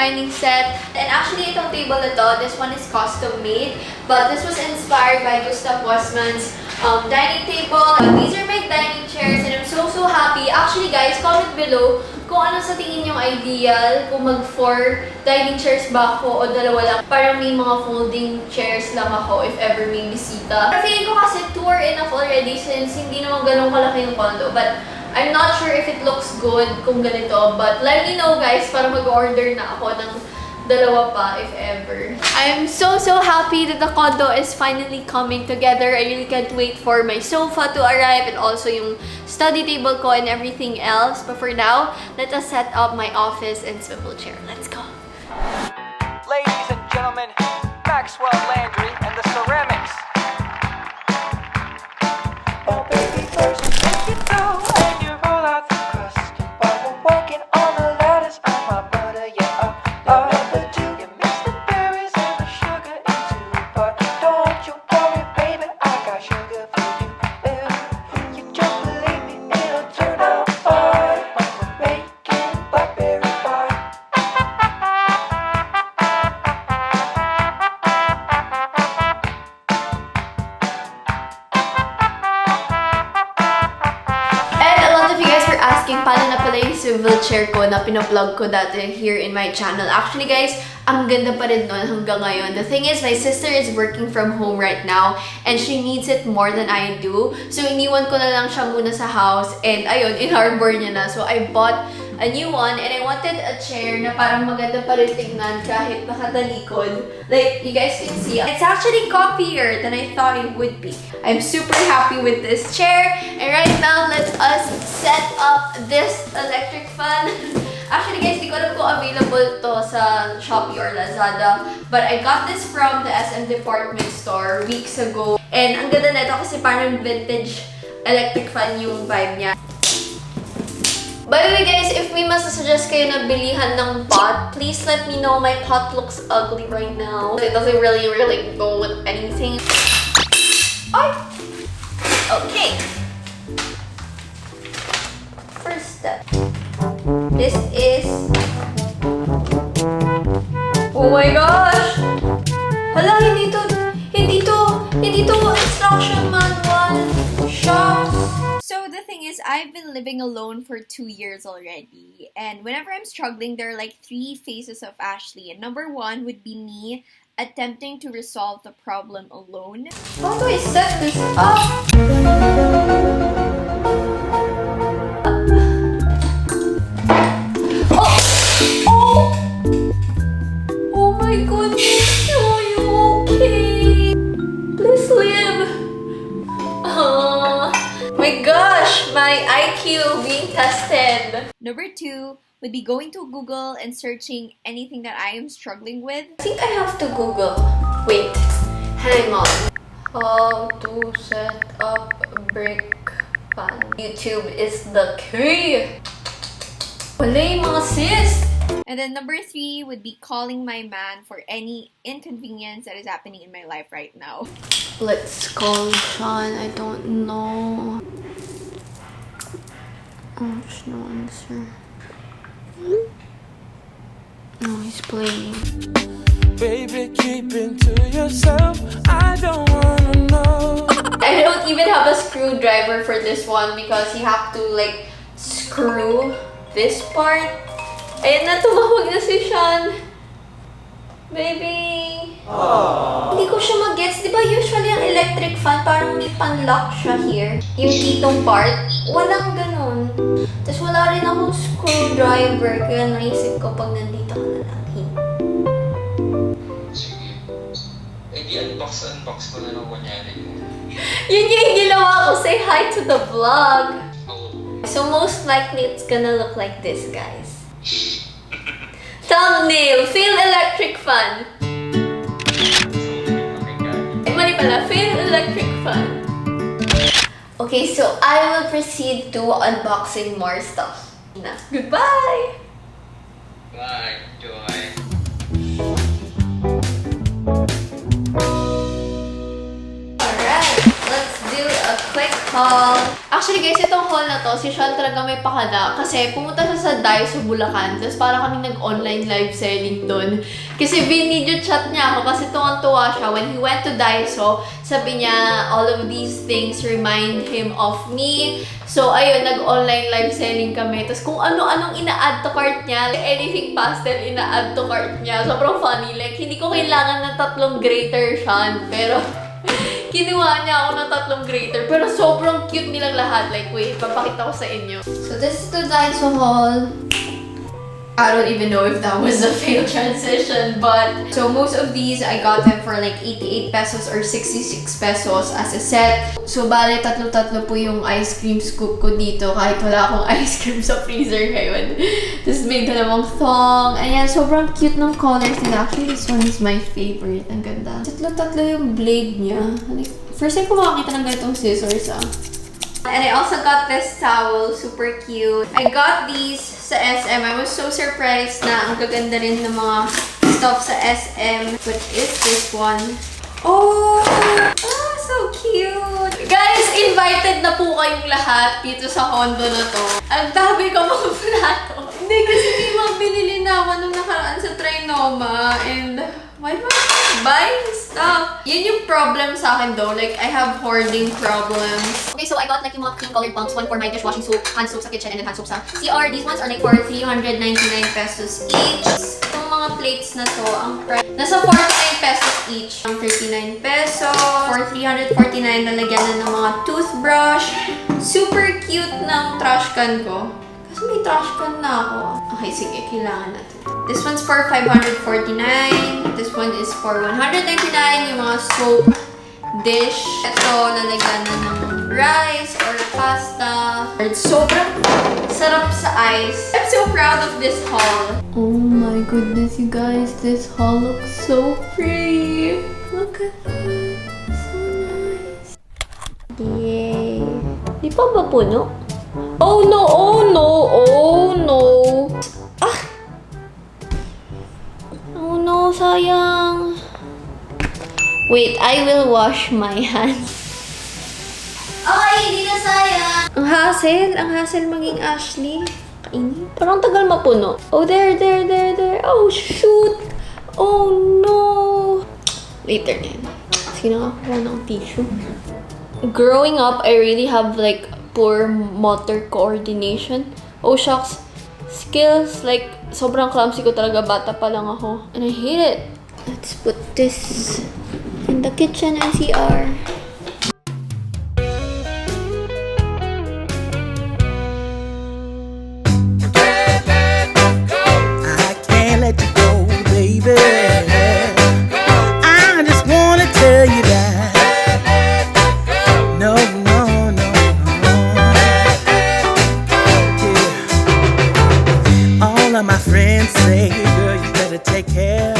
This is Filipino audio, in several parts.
dining set. And actually, itong table na to, this one is custom made. But this was inspired by Gustav Westman's dining table. These are my dining chairs and I'm so happy. Actually guys, comment below kung ano sa tingin yung ideal. Kung mag 4 dining chairs ba ako o dalawa lang. Parang may mga folding chairs lang ako if ever may bisita. Pero feeling ko kasi 2 are enough already since hindi naman ganun kalaki yung condo. But I'm not sure if it looks good kung ganito. But let me know guys para mag-order na ako ng dalawa pa if ever. I'm so happy that the condo is finally coming together. I really can't wait for my sofa to arrive and also yung study table ko and everything else. But for now, let us set up my office and swivel chair. Let's go. Ladies and gentlemen, Maxwell Landry and the Ceramics. Oh baby, first take it through and you roll out the crust. While we're working on the lattice, I'm my butter, yeah. You mix the berries and the sugar into a pot. Don't you worry, baby, I got sugar for you. You just believe me, it'll turn out fine when we're making blackberry pie. And a lot of you guys were asking paano na pala yung swivel chair ko na pinaplug ko dati here in my channel. Actually guys, ang ganda pa rin nun hanggang ngayon. The thing is, my sister is working from home right now and she needs it more than I do. So iniwan ko na lang siya muna sa house and ayun, in-harbor niya na. So I bought a new one and I wanted a chair na parang maganda pa rin tingnan kahit nakatalikod. Like, you guys can see, it's actually comfier than I thought it would be. I'm super happy with this chair. And right now, let us set up this electric fan. Actually guys, di ko alam kung available to sa Shopee or Lazada. But I got this from the SM department store weeks ago. And ang ganda na ito kasi parang vintage electric fan yung vibe niya. By the way guys, if may masasuggest kayo na bilihan ng pot, please let me know. My pot looks ugly right now. It doesn't really go with anything. Oh! Okay. First step. This is... Oh my gosh! Hala, hindi to instruction manual. Shucks! So the thing is, I've been living alone for 2 years already. And whenever I'm struggling, there are like 3 phases of Ashley. And number 1 would be me attempting to resolve the problem alone. How do I set this up? Oh my goodness, are you okay? Please live. My gosh, my IQ being tested. Number 2 would be going to Google and searching anything that I am struggling with. I think I have to Google. Wait, hang on. How to set up a brick pan. YouTube is the key. Wala yung mga sis. And then number 3 would be calling my man for any inconvenience that is happening in my life right now. Let's call Sean. I don't know. Oh, there's no answer. No, he's playing. Baby, keep it to yourself. I don't wanna know. I don't even have a screwdriver for this one because you have to like screw this part. Ayan na, tumawag na si Sean. Baby. Aww. Hindi ko siya mag-gets. Di ba usually ang electric fan, parang may pan-lock siya here. Yung ditong part, walang ganun. Tapos wala rin akong screwdriver. Kaya naisip ko pag nandito ka na lang. Sige. Eh di unbox ko na lang kunyari. Yun yung ginawa ko. Say hi to the vlog. Oh. So most likely it's gonna look like this, guys. Thumbnail, fail electric fan. Mali pala, fail electric fan. Okay, so I will proceed to unboxing more stuff. Goodbye! Bye, Joy. Alright, let's do a quick haul. Actually guys, itong haul na to, si Sean talaga may pakala kasi pumunta siya sa daiso Bulacan. Tapos para kami nag-online live selling doon. Kasi video chat niya ako kasi tuwang-tuwa siya. When he went to daiso, sabi niya, all of these things remind him of me. So ayun, nag-online live selling kami. Tapos kung ano-anong ina-add to cart niya, anything pastel ina-add to cart niya. Sobrang funny. Like, hindi ko kailangan ng 3 grater, Sean. Pero kinuha niya ako ng 3 grater. Pero sobrang cute nilang lahat. Like, wait, papakita ko sa inyo. So, this is the daiso haul. I don't even know if that was a failed transition, but so most of these I got them for like 88 pesos or 66 pesos as a set. So bale tatlo-tatlo po yung ice cream scoop ko dito kahit wala akong ice cream sa freezer ngayon. Tapos may dalawang thong. Ayan, sobrang cute ng colors nila. Actually, this one is my favorite. Ang ganda. Tatlo-tatlo yung blade niya. Like, first time ko makakita ng ganitong scissors And I also got this towel, super cute. I got these sa SM. I was so surprised na ang gaganda rin ng mga stuff sa SM. What is this one? Oh, so cute! Guys, invited na po kayong lahat dito sa condo na to. Ang dami ko mga plato. Hindi kasi may mga binili na ako nung nakaraan sa Trinoma and why am I buying stuff? Yun yung problem sa akin though. Like, I have hoarding problems. Okay, so I got like yung mga cream colored pumps. One for my dishwashing soap, hand soap sa kitchen, and then hand soap sa CR. These ones are like for 399 pesos each. Itong mga plates na to, ang price, nasa 49 pesos each. Ang 39 pesos. For 349, lalagyan na ng mga toothbrush. Super cute ng trash can ko. Kasi may trash can na ako. Okay, sige, kailangan natin. This one's for 549. This one is for 199. Yung mga soap dish. Ito, lalagyan na ng rice or pasta. Sobrang sarap sa ice. I'm so proud of this haul. Oh my goodness, you guys. This haul looks so pretty. Look at this. So nice. Yay. Di pa ba puno? Oh no, oh no, oh no. Oh no, sayang. Wait, I will wash my hands. Okay, hindi na sayang. Ang hassle maging Ashley. Kainit. Parang tagal mapuno. Oh, there. Oh, shoot. Oh no. Later na yun. Sige na nga ng tissue. Growing up, I really have like poor motor coordination. Oh, shucks. Skills, like, sobrang clumsy ko talaga. Bata pa lang ako. And I hate it. Let's put this in the kitchen and CR. I can't let you go, baby. I just wanna tell you that. No. Yeah. All of my friends say, girl, you better take care.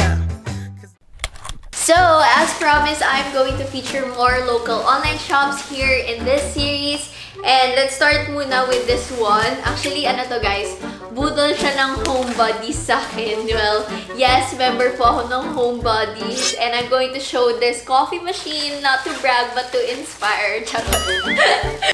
So, as promised, I'm going to feature more local online shops here in this series. And let's start muna with this one. Actually, ano to guys? Budol siya ng Homebodies sa akin. Well, yes, member po ako ng Homebodies. And I'm going to show this coffee machine, not to brag, but to inspire.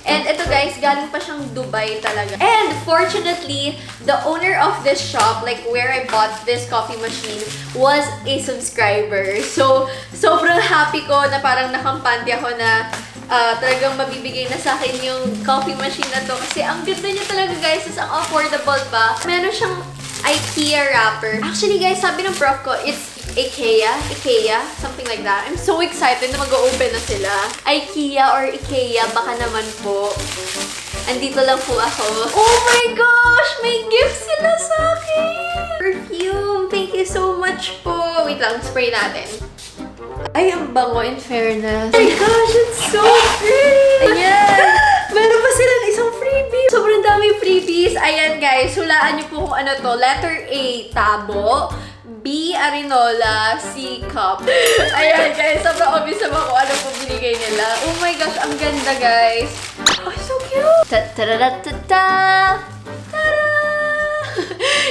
And ito guys, galing pa siyang Dubai talaga. And fortunately, the owner of this shop, like where I bought this coffee machine, was a subscriber. So, sobrang happy ko na parang nakampante ako na talagang mabibigay na sa akin yung coffee machine na to. Kasi ang ganda niya talaga guys, is ang affordable pa. Meron siyang IKEA wrapper. Actually guys, sabi ng prof ko, it's IKEA, something like that. I'm so excited na mag-open na sila. IKEA or IKEA, baka naman po. Andito lang po ako. Oh my gosh! May gift sila sa akin! Perfume! Thank you so much po! Wait lang, spray natin. Ay, ang bango in fairness. Oh my gosh, it's so pretty! Ayan! Meron pa sila isang freebie. Sobrang dami freebies. Ayan guys, hulaan niyo po kung ano to. Letter A, tabo. B, arinola. C, cup. Ayan guys, sobrang obvious naman kung ano po binigay nila. Oh my gosh, ang ganda guys. Oh, so cute! Ta-ta-ra-ta-ta! Ta-da!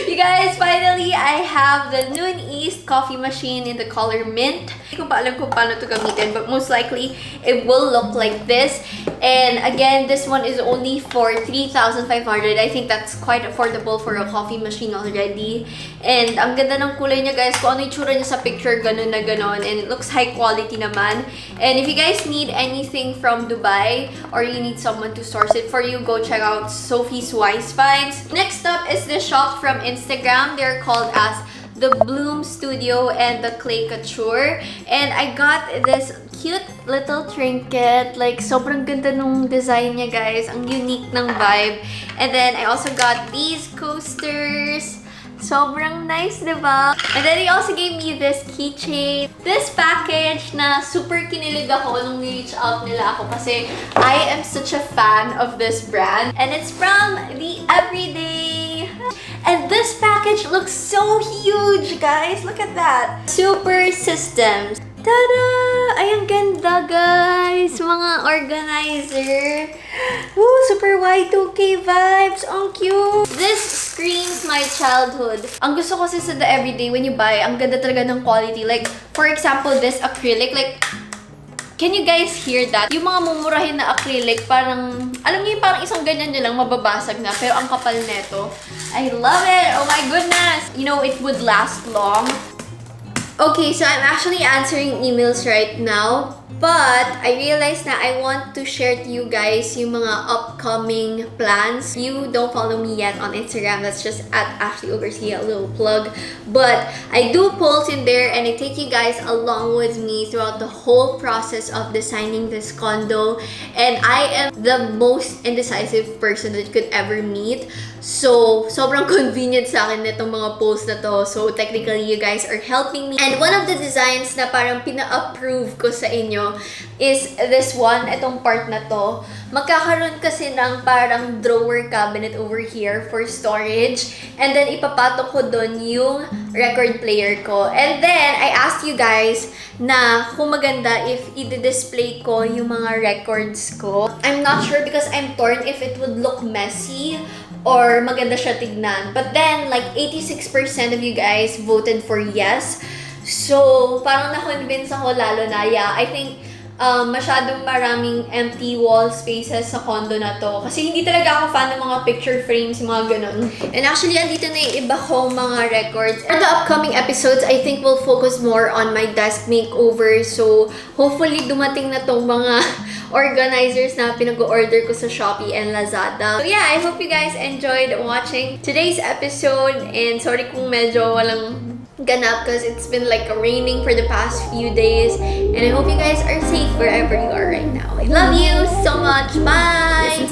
You guys, finally, I have the Noon East coffee machine in the color mint. Hindi ko pa alam kung paano ito gamitin, but most likely, it will look like this. And again, this one is only for 3,500. I think that's quite affordable for a coffee machine already. And ang ganda ng kulay niya, guys. Kung ano yung tsura niya sa picture, ganun na ganun. And it looks high quality naman. And if you guys need anything from Dubai, or you need someone to source it for you, go check out Sophie's Wise Finds. Next up is the shop from Instagram. They're called as the Bloom Studio and the Clay Couture. And I got this cute little trinket. Like, sobrang ganda nung design niya, guys. Ang unique ng vibe. And then, I also got these coasters. Sobrang nice, diba? And then, they also gave me this keychain. This package na super kinilig ako nung ni-reach out nila ako kasi I am such a fan of this brand. And it's from the Everyday. And this package looks so huge, guys. Look at that. Super Systems. Tada! Ay, ang ganda, guys. Mga organizer. Ooh, super Y2K vibes. Ang cute. This screams my childhood. Ang gusto ko kasi sa the Everyday, when you buy, ang ganda talaga ng quality. Like, for example, this acrylic. Like, can you guys hear that? Yung mga mumurahin na acrylic, parang, alam niyo, parang isang ganyan nyo lang, mababasag na. Pero ang kapal neto. I love it! Oh my goodness! You know, it would last long. Okay, so I'm actually answering emails right now, but I realized that I want to share to you guys yung mga upcoming plans. If you don't follow me yet on Instagram, that's just at Ashley Oversea, a little plug. But I do polls in there and I take you guys along with me throughout the whole process of designing this condo. And I am the most indecisive person that you could ever meet. So, sobrang convenient sa akin nitong mga posts na to. So, technically, you guys are helping me. And one of the designs na parang pina-approve ko sa inyo is this one, itong part na to. Magkakaroon kasi ng parang drawer cabinet over here for storage. And then, ipapatok ko doon yung record player ko. And then, I asked you guys na kung maganda if i-display ko yung mga records ko. I'm not sure because I'm torn if it would look messy or maganda siya tignan. But then, like, 86% of you guys voted for yes. So, parang na-convince ako lalo na, yeah, I think masyadong maraming empty wall spaces sa condo na to. Kasi hindi talaga ako fan ng mga picture frames, yung mga ganun. And actually, andito na yung iba kong mga records. For the upcoming episodes, I think we'll focus more on my desk makeover. So, hopefully, dumating na tong mga organizers na pinag-order ko sa Shopee and Lazada. So yeah, I hope you guys enjoyed watching today's episode. And sorry kung medyo walang ganap because it's been like raining for the past few days. And I hope you guys are safe wherever you are right now. I love you so much. Bye!